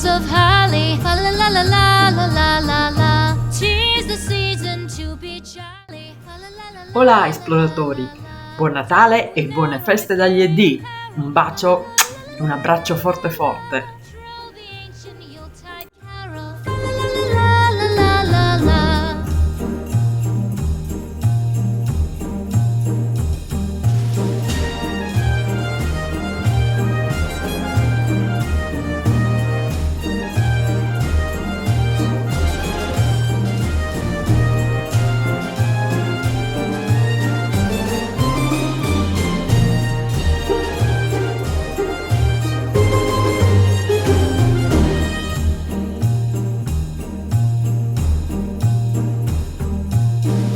boughs of holly. Fa la la la la la la la la. 'Tis the season to be jolly. Fa la la la la. Hola esploratori, buon Natale e buone feste dagli ED. Un bacio, un abbraccio forte forte. Through the ancient Yuletide carol. Fa la la la la la la.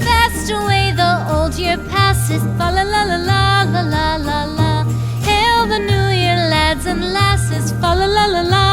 Fast away the old year passes. Fa la la la la la la la la. Hail the new year, lads and lasses. Fa la la la la